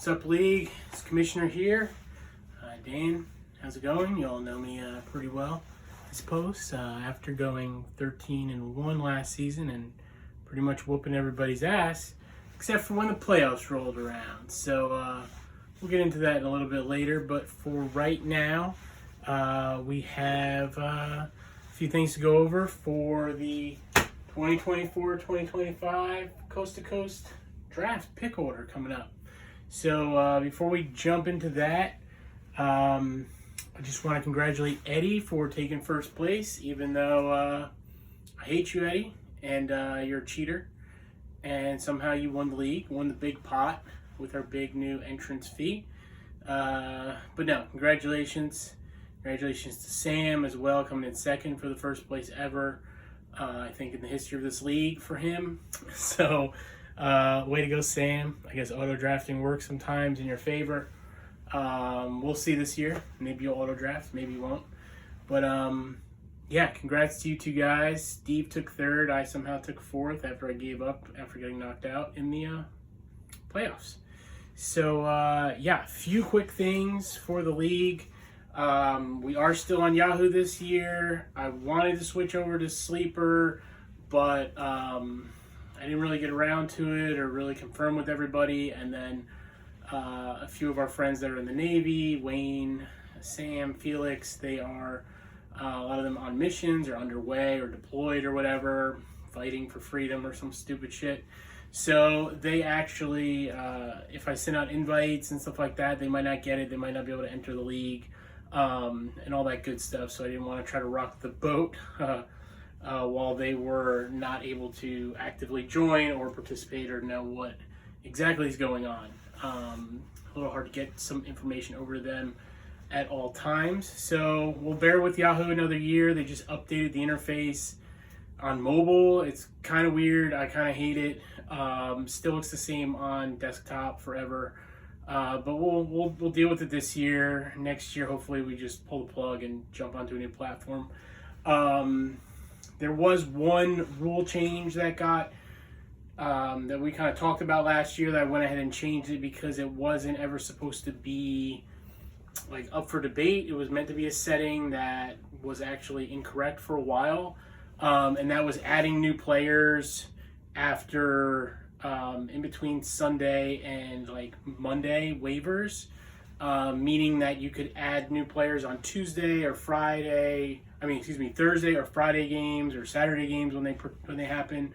What's up, League? It's Commissioner here. Dan, how's it going? You all know me pretty well, I suppose. After going 13-1 last season and pretty much whooping everybody's ass, except for when the playoffs rolled around. So we'll get into that in a little bit later. But for right now, we have a few things to go over for the 2024-2025 Coast to Coast draft pick order coming up. So before we jump into that, I just want to congratulate Eddie for taking first place, even though I hate you, Eddie, and you're a cheater. And somehow you won the league, won the big pot with our big new entrance fee. But no, congratulations. Congratulations to Sam as well, coming in second for the first place ever, I think, in the history of this league for him. So way to go, Sam. I guess auto drafting works sometimes in your favor. We'll see this year. Maybe you'll auto draft, maybe you won't. But yeah, congrats to you two guys. Steve took third. I somehow took fourth after I gave up after getting knocked out in the playoffs. So yeah, a few quick things for the league. We are still on Yahoo this year. I wanted to switch over to Sleeper, but I didn't really get around to it or really confirm with everybody. And then a few of our friends that are in the Navy, Wayne, Sam, Felix, they are a lot of them on missions or underway or deployed or whatever, fighting for freedom or some stupid shit. So they actually, if I send out invites and stuff like that, they might not get it. They might not be able to enter the league and all that good stuff. So I didn't want to try to rock the boat while they were not able to actively join or participate or know what exactly is going on. A little hard to get some information over to them at all times. So we'll bear with Yahoo another year. They just updated the interface on mobile. It's kind of weird. I kind of hate it. Still looks the same on desktop forever. But we'll deal with it this year. Next year, hopefully, we just pull the plug and jump onto a new platform. There was one rule change that got that we kind of talked about last year that I went ahead and changed it because it wasn't ever supposed to be like up for debate. It was meant to be a setting that was actually incorrect for a while, and that was adding new players after in between Sunday and like Monday waivers, meaning that you could add new players on Thursday or Friday games or Saturday games when they happen,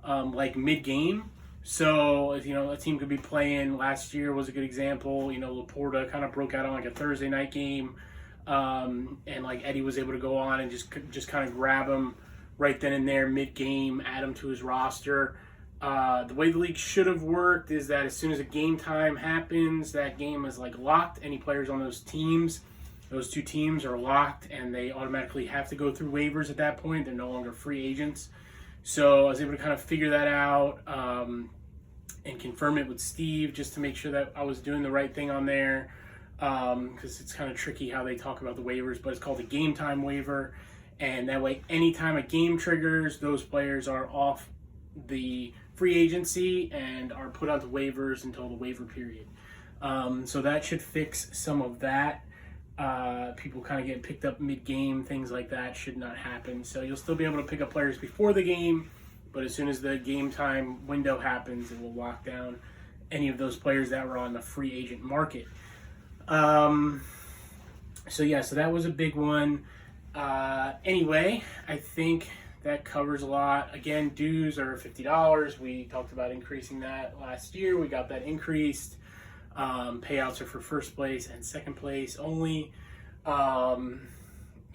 like mid-game. So, you know, a team could be playing. Last year was a good example. You know, Laporta kind of broke out on like a Thursday night game, and like Eddie was able to go on and just kind of grab him right then and there mid-game, add him to his roster. The way the league should have worked is that as soon as a game time happens, that game is like locked. Any players on those teams, those two teams are locked, and they automatically have to go through waivers at that point. They're no longer free agents. So I was able to kind of figure that out and confirm it with Steve just to make sure that I was doing the right thing on there, because it's kind of tricky how they talk about the waivers, but it's called a game time waiver. And that way, anytime a game triggers, those players are off the free agency and are put onto waivers until the waiver period. So that should fix some of that. People kind of get picked up mid-game, things like that should not happen. So you'll still be able to pick up players before the game, but as soon as the game time window happens, it will lock down any of those players that were on the free agent market. So yeah, so that was a big one. Anyway, I think that covers a lot. Again, dues are $50. We talked about increasing that last year. We got that increased. Payouts are for first place and second place only. You know,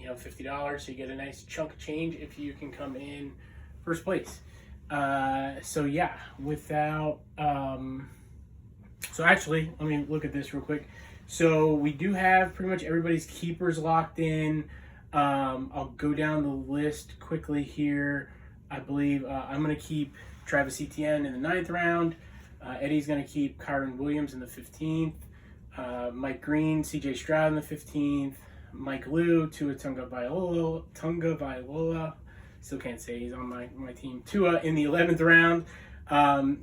$50, so you get a nice chunk of change if you can come in first place. So yeah, without so actually, let me look at this real quick. So we do have pretty much everybody's keepers locked in. I'll go down the list quickly here. I believe I'm going to keep Travis Etienne in the 9th round. Eddie's going to keep Kyron Williams in the 15th. Mike Green, CJ Stroud in the 15th. Mike Liu, Tua Tagovailoa. Still can't say he's on my team. Tua in the 11th round.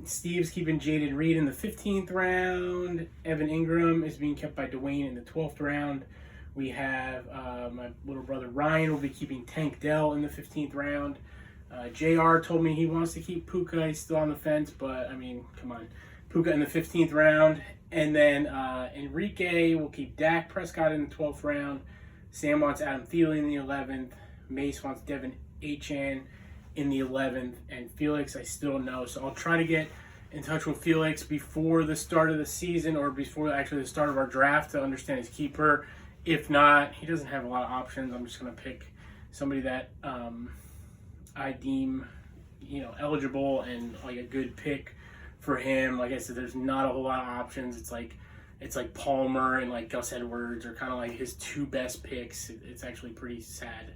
Steve's keeping Jaden Reed in the 15th round. Evan Ingram is being kept by Dwayne in the 12th round. We have my little brother Ryan will be keeping Tank Dell in the 15th round. JR told me he wants to keep Puka. He's still on the fence, but I mean, come on. Puka in the 15th round. And then Enrique will keep Dak Prescott in the 12th round. Sam wants Adam Thielen in the 11th. Mace wants Devin Achane in the 11th. And Felix, I still know. So I'll try to get in touch with Felix before the start of the season, or before actually the start of our draft, to understand his keeper. If not, he doesn't have a lot of options. I'm just going to pick somebody that I deem, eligible and like a good pick for him. Like I said, there's not a whole lot of options. It's like Palmer and like Gus Edwards are kind of like his two best picks. It's actually pretty sad.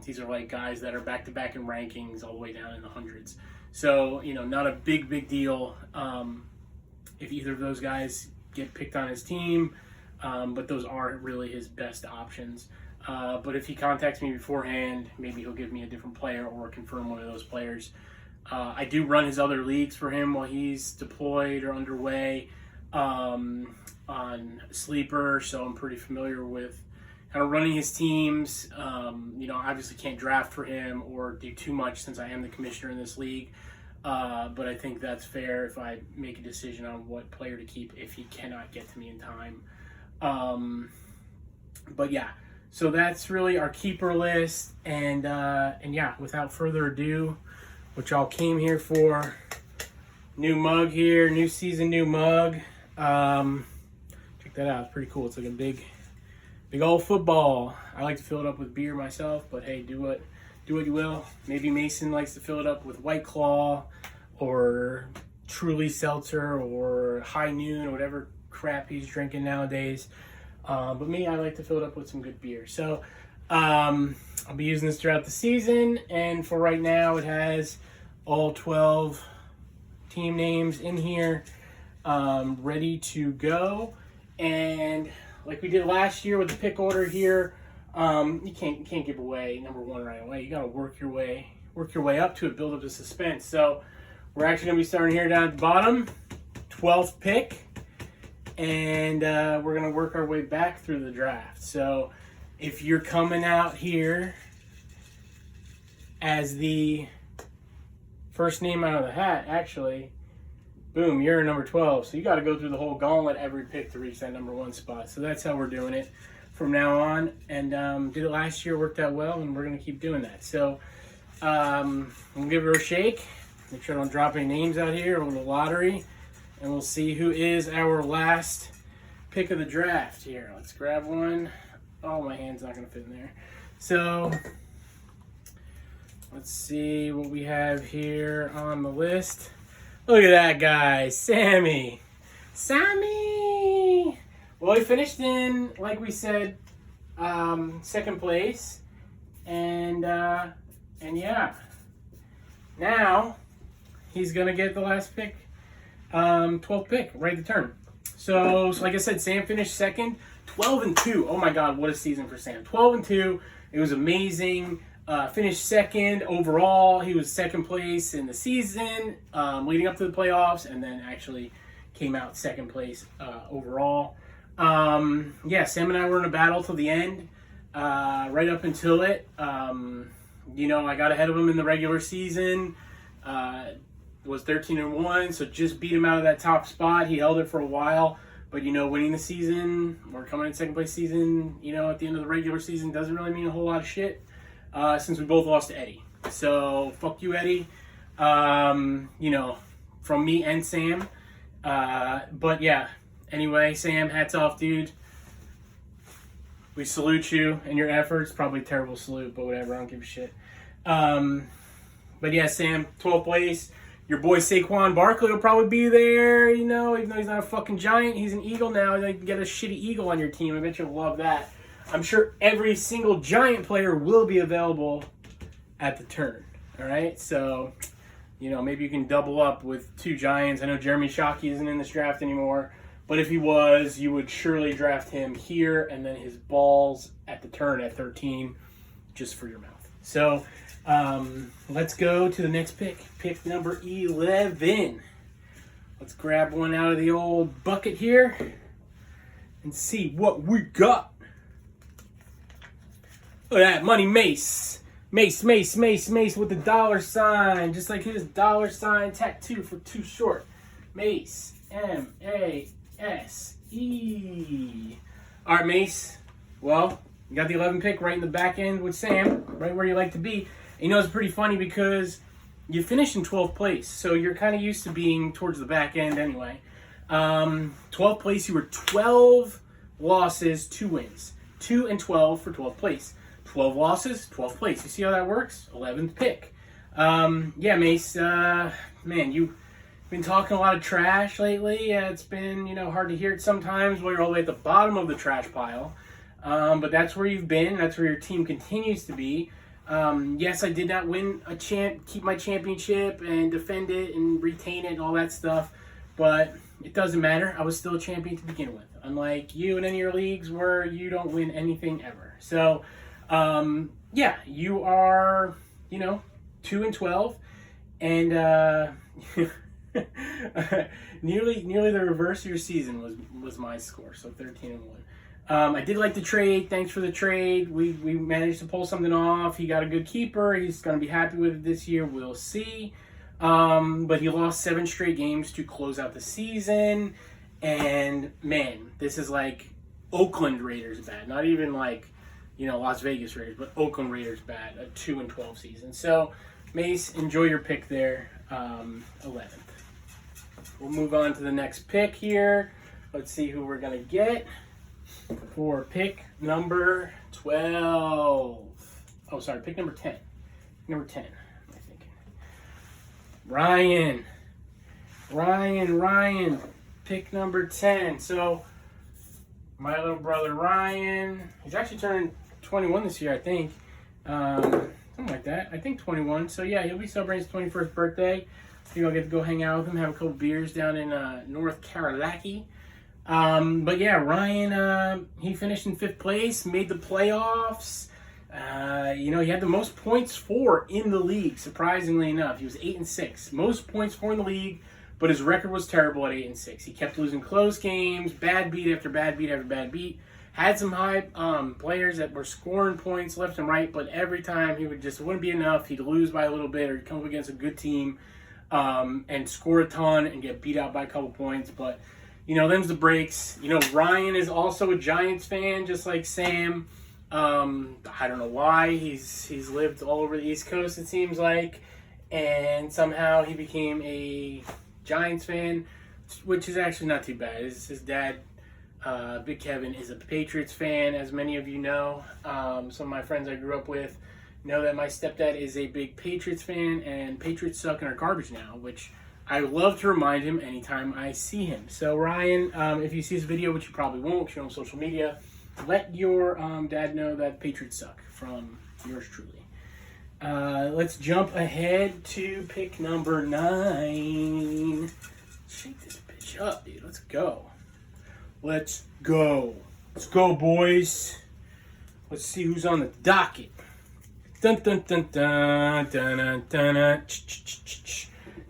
These are like guys that are back-to-back in rankings all the way down in the hundreds. So, not a big deal if either of those guys get picked on his team, but those aren't really his best options. But if he contacts me beforehand, maybe he'll give me a different player or confirm one of those players. I do run his other leagues for him while he's deployed or underway on Sleeper, so I'm pretty familiar with kind of running his teams. Obviously can't draft for him or do too much since I am the commissioner in this league, but I think that's fair if I make a decision on what player to keep if he cannot get to me in time. But yeah, so that's really our keeper list, and yeah, without further ado, what y'all came here for, new mug here, new season, new mug. Check that out, it's pretty cool. It's like a big old football. I like to fill it up with beer myself, but hey, do what you will. Maybe Mason likes to fill it up with White Claw or Truly Seltzer or High Noon or whatever crap he's drinking nowadays. But me, I like to fill it up with some good beer. So I'll be using this throughout the season, and for right now it has all 12 team names in here ready to go. And like we did last year with the pick order here, you can't give away number one right away. You got to work your way up to it, build up the suspense. So we're actually going to be starting here down at the bottom, 12th pick, and we're going to work our way back through the draft. So if you're coming out here as the first name out of the hat, actually, boom, you're number 12. So you got to go through the whole gauntlet every pick to reach that number one spot. So that's how we're doing it from now on. And did it last year, worked out well, and we're going to keep doing that. So we'll give her a shake. Make sure I don't drop any names out here, a little lottery. And we'll see who is our last pick of the draft here. Let's grab one. Oh, my hand's not going to fit in there. So let's see what we have here on the list. Look at that guy, Sammy. Well, he finished in, like we said, second place. And yeah. Now, he's going to get the last pick. 12th pick, right to turn. So like I said, Sam finished second, 12-2. Oh my God, what a season for Sam. 12-2. It was amazing. Finished second overall. He was second place in the season, leading up to the playoffs, and then actually came out second place overall. Yeah, Sam and I were in a battle till the end, right up until it. I got ahead of him in the regular season. Was 13-1, so just beat him out of that top spot. He held it for a while, but winning the season or coming in second place season, at the end of the regular season doesn't really mean a whole lot of shit, since we both lost to Eddie. So fuck you, Eddie. From me and Sam. But yeah, anyway, Sam, hats off, dude. We salute you and your efforts. Probably a terrible salute, but whatever, I don't give a shit. But yeah, Sam, 12th place. Your boy Saquon Barkley will probably be there, even though he's not a fucking Giant. He's an Eagle now. You can get a shitty Eagle on your team. I bet you'll love that. I'm sure every single Giant player will be available at the turn. All right? So, maybe you can double up with two Giants. I know Jeremy Shockey isn't in this draft anymore, but if he was, you would surely draft him here and then his balls at the turn at 13 just for your mouth. So, Let's go to the next pick. Pick number 11. Let's grab one out of the old bucket here and see what we got. Look at that, Money Mace. Mace with the $sign. Just like his $sign tattoo for Too Short. Mace. M-A-S-E. All right, Mace. Well, you got the 11 pick right in the back end with Sam, right where you like to be. And you know, it's pretty funny because you finished in 12th place, so you're kind of used to being towards the back end anyway. 12th place, you were 12 losses, 2 wins. 2 and 12 for 12th place. 12 losses, 12th place. You see how that works? 11th pick. Yeah, Mace, man, you've been talking a lot of trash lately. It's been, you know, hard to hear it sometimes while you're all the way at the bottom of the trash pile. But that's where you've been. That's where your team continues to be. Yes, I did not win keep my championship and defend it and retain it and all that stuff. But it doesn't matter. I was still a champion to begin with. Unlike you in any of your leagues where you don't win anything ever. So, yeah, you are, you know, 2 and 12. And, nearly the reverse of your season was my score. So 13 and 1. I did like the trade. Thanks for the trade. We managed to pull something off. He got a good keeper. He's going to be happy with it this year. We'll see. But he lost 7 straight games to close out the season. And, man, this is like Oakland Raiders bad. Not even like, you know, Las Vegas Raiders, but Oakland Raiders bad. A 2 and 12 season. So, Mace, enjoy your pick there. 11th. We'll move on to the next pick here. Let's see who we're going to get for pick number 12. Oh, sorry, pick number 10. Number 10, am I thinking? Ryan. Pick number 10. So, my little brother Ryan, he's actually turning 21 this year, I think. Something like that. I think 21. So, yeah, he'll be celebrating his 21st birthday. Maybe I'll get to go hang out with him, have a couple beers down in North Carolina. But yeah, Ryan, he finished in 5th place, made the playoffs. You know, he had the most points for in the league, surprisingly enough. He was 8 and 6. Most points for in the league, but his record was terrible at 8 and 6. He kept losing close games, bad beat after bad beat after bad beat. Had some high players that were scoring points left and right, but every time it wouldn't be enough. He'd lose by a little bit, or he'd come up against a good team and score a ton and get beat out by a couple points. But you know, them's the breaks. You know, Ryan is also a Giants fan, just like Sam. I don't know why. He's lived all over the East Coast, it seems like. And somehow he became a Giants fan, which is actually not too bad. His dad, Big Kevin, is a Patriots fan, as many of you know. Some of my friends I grew up with know that my stepdad is a big Patriots fan, and Patriots suck and are garbage now, which I love to remind him anytime I see him. So, Ryan, if you see this video, which you probably won't because you're on social media, let your dad know that Patriots suck from yours truly. Let's jump ahead to pick number 9. Shake this bitch up, dude. Let's go. Let's go, boys. Let's see who's on the docket. Dun dun dun dun dun dun dun dun.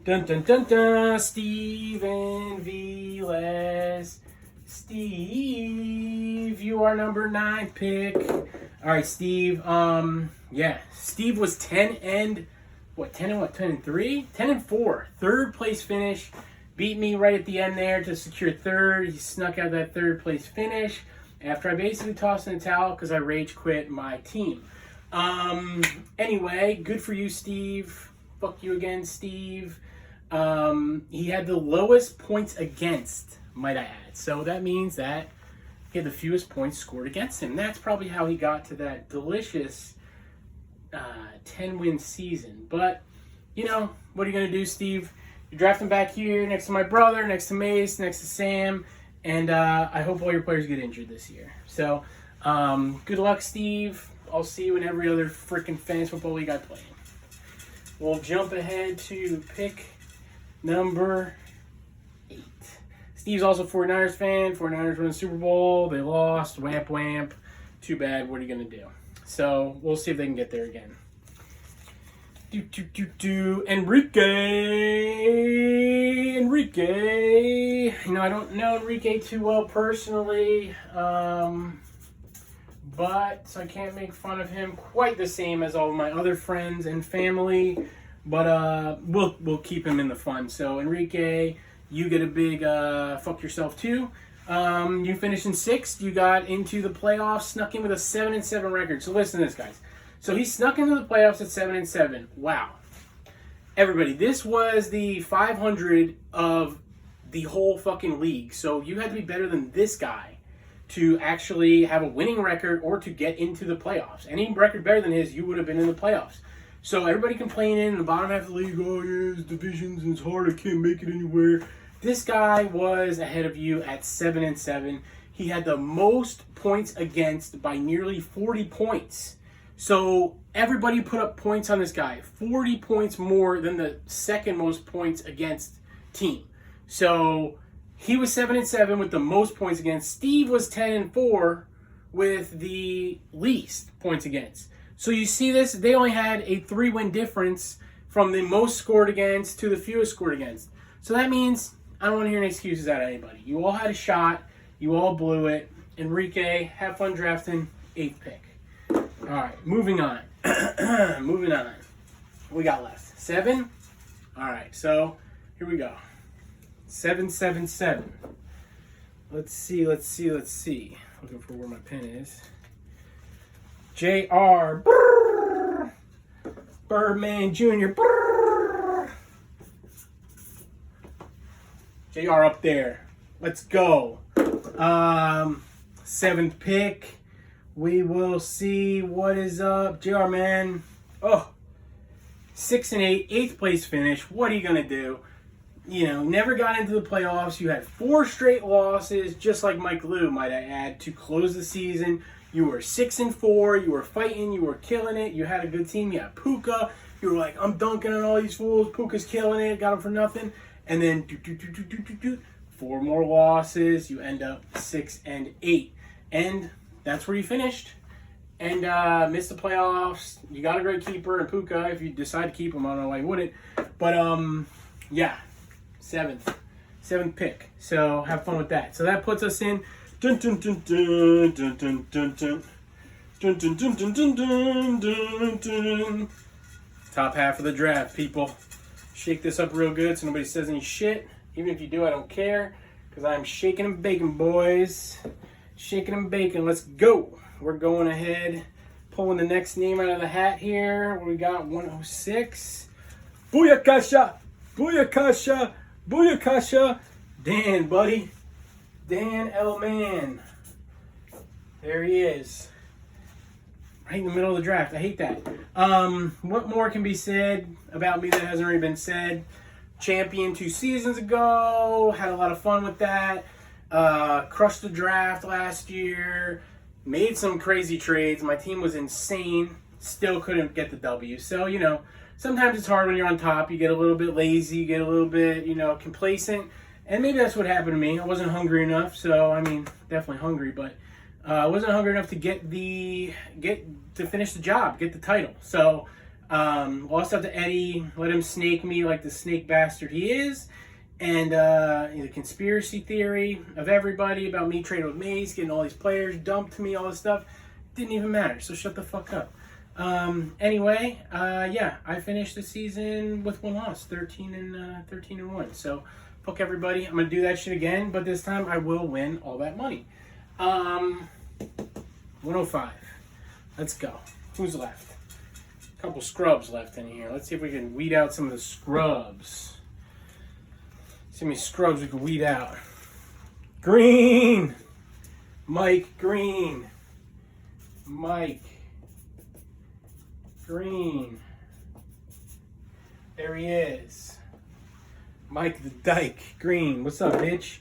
Dun dun dun dun. Steven Viles. Steve, you are number 9 pick. All right, Steve. Yeah, Steve was 10 and 3? 10 and 4. 3rd place finish. Beat me right at the end there to secure 3rd. He snuck out that 3rd place finish after I basically tossed in the towel because I rage quit my team. Anyway, good for you, Steve. Fuck you again, Steve. He had the lowest points against, might I add. So that means that he had the fewest points scored against him. That's probably how he got to that delicious 10-win season. But, you know, what are you going to do, Steve? You're drafting back here next to my brother, next to Mace, next to Sam. And I hope all your players get injured this year. So, good luck, Steve. I'll see you in every other freaking fantasy football league I play in. We'll jump ahead to pick number 8. Steve's also a 49ers fan. 49ers won the Super Bowl. They lost. Wamp, wamp. Too bad. What are you going to do? So, we'll see if they can get there again. Enrique. You know, I don't know Enrique too well personally, but so I can't make fun of him quite the same as all of my other friends and family. But we'll keep him in the fun. So Enrique, you get a big fuck yourself too. You finished in 6th. You got into the playoffs, snuck in with a 7-7 record. So listen to this, guys. So he snuck into the playoffs at 7-7. Wow. Everybody, this was the 500 of the whole fucking league. So you had to be better than this guy to actually have a winning record or to get into the playoffs. Any record better than his, you would have been in the playoffs. So everybody complaining in the bottom half of the league, oh yeah, it's divisions and it's hard, I can't make it anywhere. This guy was ahead of you at 7-7. He had the most points against by nearly 40 points. So everybody put up points on this guy. 40 points more than the second most points against team. So he was 7-7 with the most points against. Steve was 10-4 with the least points against. So you see this, they only had a 3-win difference from the most scored against to the fewest scored against. So that means I don't want to hear any excuses out of anybody. You all had a shot. You all blew it. Enrique, have fun drafting 8th pick. All right, moving on. Moving on. What we got left? 7? All right, so here we go. 7-7-7. Let's see. Looking for where my pen is. JR. Birdman Jr. JR up there. Let's go. 7th pick. We will see what is up. JR, man. Oh, 6-8. 8th place finish. What are you going to do? You know, never got into the playoffs. You had 4 straight losses, just like Mike Lou, might I add, to close the season. You were 6-4. You were fighting. You were killing it. You had a good team. You had Puka. You were like, I'm dunking on all these fools. Puka's killing it. Got him for nothing. And then 4 more losses. You end up 6-8. And that's where you finished. And missed the playoffs. You got a great keeper in Puka. If you decide to keep him, I don't know why you wouldn't. But, yeah. 7th pick. So have fun with that. So that puts us in top half of the draft, people. Shake this up real good so nobody says any shit. Even if you do, I don't care. Because I'm shaking and baking, boys. Shaking and baking. Let's go. We're going ahead. Pulling the next name out of the hat here. We got 106. Booyakasha! Booyakasha! Booyakasha! Dan, buddy. Dan L. Man. There he is. Right in the middle of the draft. I hate that. What more can be said about me that hasn't already been said? Champion 2 seasons ago. Had a lot of fun with that. Crushed the draft last year. Made some crazy trades. My team was insane. Still couldn't get the W. So, you know, sometimes it's hard when you're on top. You get a little bit lazy. You get a little bit, you know, complacent. And maybe that's what happened to me. I wasn't hungry enough. So, I mean, definitely hungry. But I wasn't hungry enough to to finish the job, get the title. So, lost out to Eddie. Let him snake me like the snake bastard he is. And the conspiracy theory of everybody about me trading with Mace, getting all these players dumped to me, all this stuff, didn't even matter. So shut the fuck up. Anyway, yeah, I finished the season with 1 loss, 13-1. So fuck everybody. I'm gonna do that shit again, but this time I will win all that money. 105. Let's go. Who's left? A couple scrubs left in here. Let's see if we can weed out some of the scrubs. See how many scrubs we can weed out. Green! Mike Green. Mike Green. There he is. Mike the Dyke Green. What's up, bitch?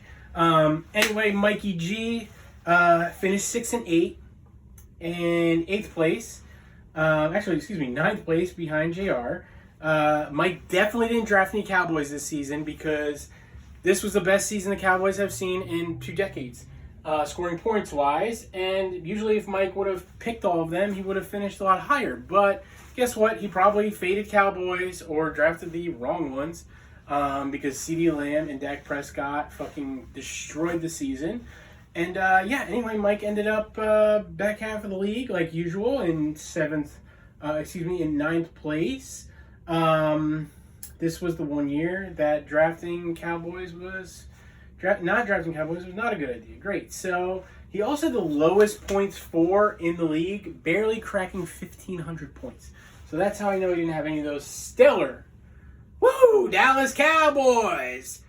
Anyway, Mikey G finished 6-8 in 8th place. Actually, excuse me, 9th place behind JR. Mike definitely didn't draft any Cowboys this season because this was the best season the Cowboys have seen in 2 decades, scoring points-wise. And usually if Mike would have picked all of them, he would have finished a lot higher. But guess what? He probably faded Cowboys or drafted the wrong ones because CeeDee Lamb and Dak Prescott fucking destroyed the season. And yeah, anyway, Mike ended up back half of the league like usual in ninth place. This was the one year that not drafting Cowboys was not a good idea. Great. So he also had the lowest points for in the league, barely cracking 1,500 points. So that's how I know he didn't have any of those stellar, Dallas Cowboys.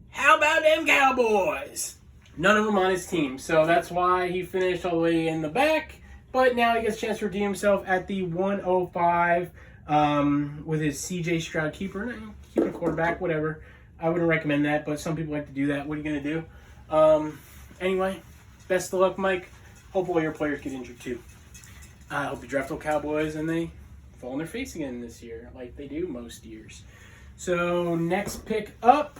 How about them Cowboys? None of them on his team. So that's why he finished all the way in the back. But now he gets a chance to redeem himself at the 105 with his CJ Stroud keeper a quarterback, whatever. I wouldn't recommend that, but some people like to do that. What are you going to do? Anyway, best of luck, Mike. Hope all your players get injured too. I hope you draft all Cowboys and they fall on their face again this year, like they do most years. So next pick up,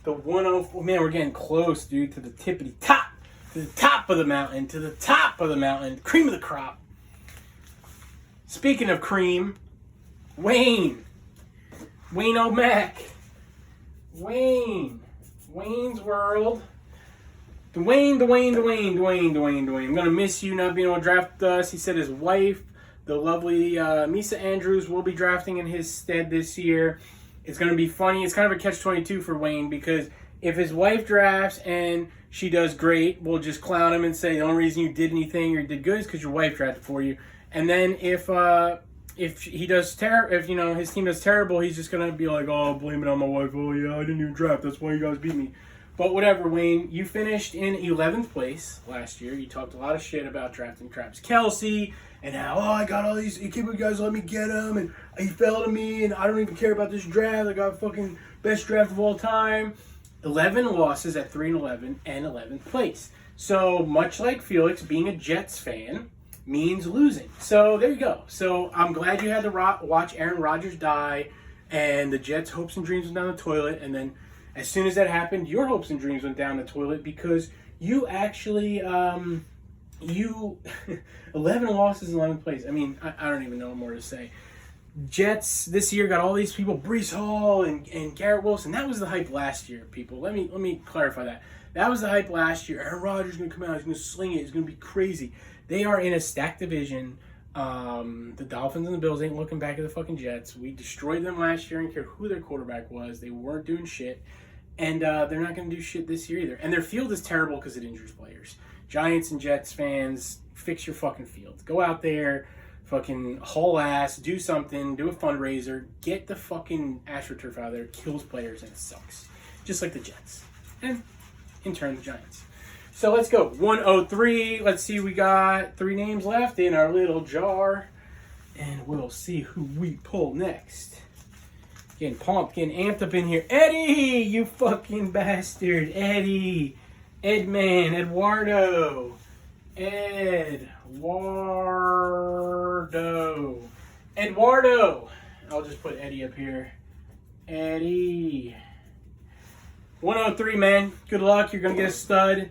the 104. Man, we're getting close, dude, to the tippity top. To the top of the mountain. To the top of the mountain. Cream of the crop. Speaking of cream, Wayne O'Mac. Wayne's World. Dwayne. I'm going to miss you not being able to draft us. He said his wife, the lovely Misa Andrews, will be drafting in his stead this year. It's going to be funny. It's kind of a catch-22 for Wayne because if his wife drafts and she does great, we'll just clown him and say the only reason you did anything or you did good is because your wife drafted for you. And then if he does if his team does terrible, he's just gonna be like, oh, blame it on my wife. Oh yeah, I didn't even draft. That's why you guys beat me. But whatever, Wayne, you finished in 11th place last year. You talked a lot of shit about drafting Travis Kelce and how, I got all these, you guys let me get him and he fell to me and I don't even care about this draft. I got fucking best draft of all time. 11 losses at 3-11 and 11th place. So much like Felix, being a Jets fan means losing. So there you go. So I'm glad you had to watch Aaron Rodgers die and the Jets' hopes and dreams went down the toilet. And then as soon as that happened, your hopes and dreams went down the toilet because you actually, 11 losses in 11th place. I mean, I don't even know what more to say. Jets this year got all these people, Breece Hall and Garrett Wilson. That was the hype last year, people. Let me clarify that. That was the hype last year. Aaron Rodgers is going to come out. He's going to sling it. He's going to be crazy. They are in a stacked division. The Dolphins and the Bills ain't looking back at the fucking Jets. We destroyed them last year. I don't care who their quarterback was. They weren't doing shit. And they're not going to do shit this year either. And their field is terrible because it injures players. Giants and Jets fans, fix your fucking field. Go out there, fucking haul ass, do something, do a fundraiser, get the fucking AstroTurf out of there. It kills players and it sucks. Just like the Jets. And in turn, the Giants. So let's go. 103. Let's see, we got 3 names left in our little jar. And we'll see who we pull next. Getting pumped, getting amped up in here. Eddie, you fucking bastard. Eddie. Edman. Eduardo. Eduardo. I'll just put Eddie up here. Eddie. 103, man. Good luck. You're going to get a stud.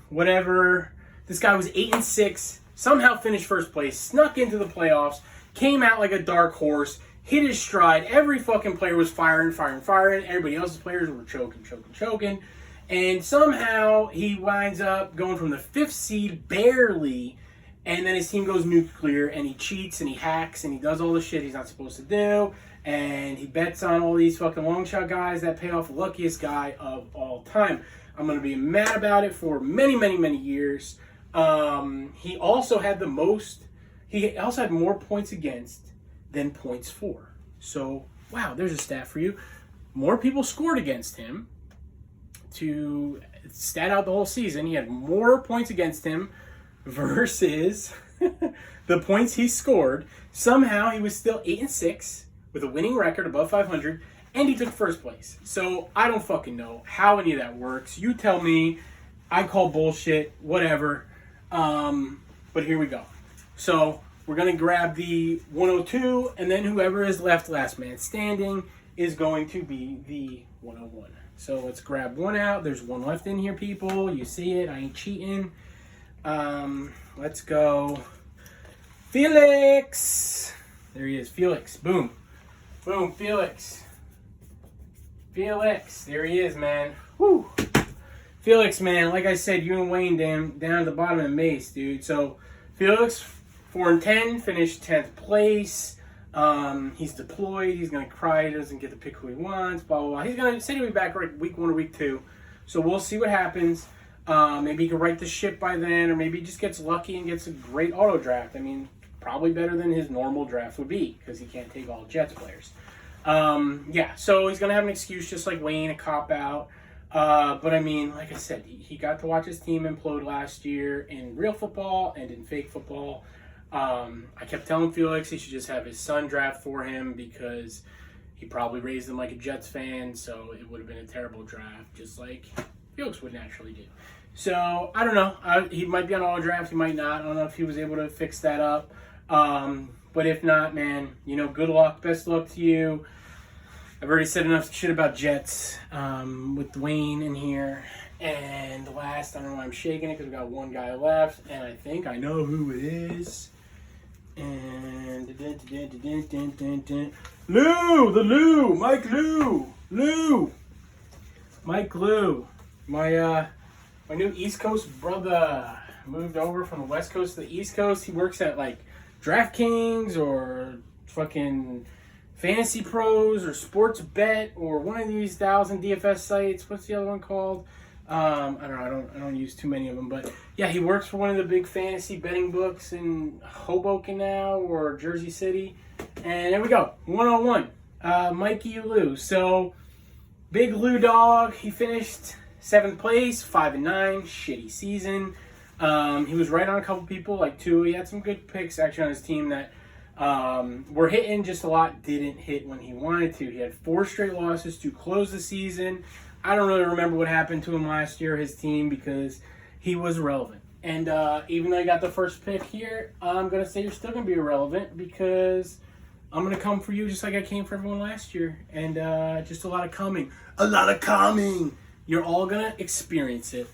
Whatever. This guy was 8-6. Somehow finished first place. Snuck into the playoffs. Came out like a dark horse. Hit his stride. Every fucking player was firing. Everybody else's players were choking. And somehow he winds up going from the 5th seed barely. And then his team goes nuclear. And he cheats and he hacks and he does all the shit he's not supposed to do. And he bets on all these fucking long shot guys that pay off. The luckiest guy of all time. I'm going to be mad about it for many, many, many years. He also had more points against than points for. So, wow, there's a stat for you. More people scored against him. To stat out the whole season, he had more points against him versus the points he scored. Somehow, he was still 8-6 with a winning record above 500. And he took first place. So I don't fucking know how any of that works. You tell me. I call bullshit. Whatever. But here we go. So we're going to grab the 102. And then whoever is left last man standing is going to be the 101. So let's grab one out. There's one left in here, people. You see it. I ain't cheating. Let's go. Felix. There he is. Felix. Boom. Boom. Felix. Felix. There he is, man. Woo. Felix, man. Like I said, you and Wayne down at the bottom of the mace, dude. So, Felix, 4-10, finished 10th place. He's deployed. He's going to cry. He doesn't get to pick who he wants. Blah, blah, blah. He's going to say he'll be back week 1 or week 2. So, we'll see what happens. Maybe he can right the ship by then, or maybe he just gets lucky and gets a great auto draft. I mean, probably better than his normal draft would be because he can't take all Jets players. Yeah, so he's going to have an excuse just like Wayne, a cop-out. But, I mean, like I said, he got to watch his team implode last year in real football and in fake football. I kept telling Felix he should just have his son draft for him because he probably raised him like a Jets fan, so it would have been a terrible draft, just like Felix would naturally do. So, I don't know. He might be on auto draft. He might not. I don't know if he was able to fix that up. But if not, man, good luck. Best luck to you. I've already said enough shit about Jets with Dwayne in here. And the last, I don't know why I'm shaking it because we got one guy left. And I think I know who it is. And Lou, Mike Lou. My new East Coast brother moved over from the West Coast to the East Coast. He works at like DraftKings or fucking Fantasy Pros or Sports Bet or one of these 1,000 DFS sites. What's the other one called? I don't know. I don't use too many of them, but yeah, he works for one of the big fantasy betting books in Hoboken now or Jersey City. And there we go, 101. Mikey Lou. So big Lou dog. He finished 7th place, 5-9, shitty season. He was right on a couple people, like 2. He had some good picks actually on his team that were hitting just a lot, didn't hit when he wanted to. He had 4 straight losses to close the season. I don't really remember what happened to him last year, his team, because he was irrelevant. And even though he got the first pick here, I'm going to say you're still going to be irrelevant because I'm going to come for you just like I came for everyone last year. And just a lot of coming. You're all going to experience it.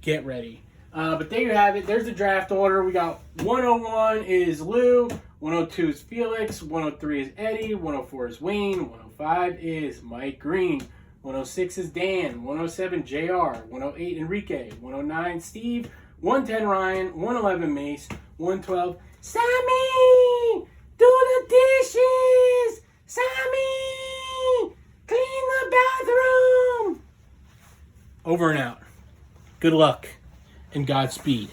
Get ready. But there you have it. There's the draft order. We got 101 is Lou, 102 is Felix, 103 is Eddie, 104 is Wayne, 105 is Mike Green, 106 is Dan, 107 JR, 108 Enrique, 109 Steve, 110 Ryan, 111 Mace, 112 Sammy! Do the dishes! Sammy! Clean the bathroom! Over and out. Good luck and Godspeed.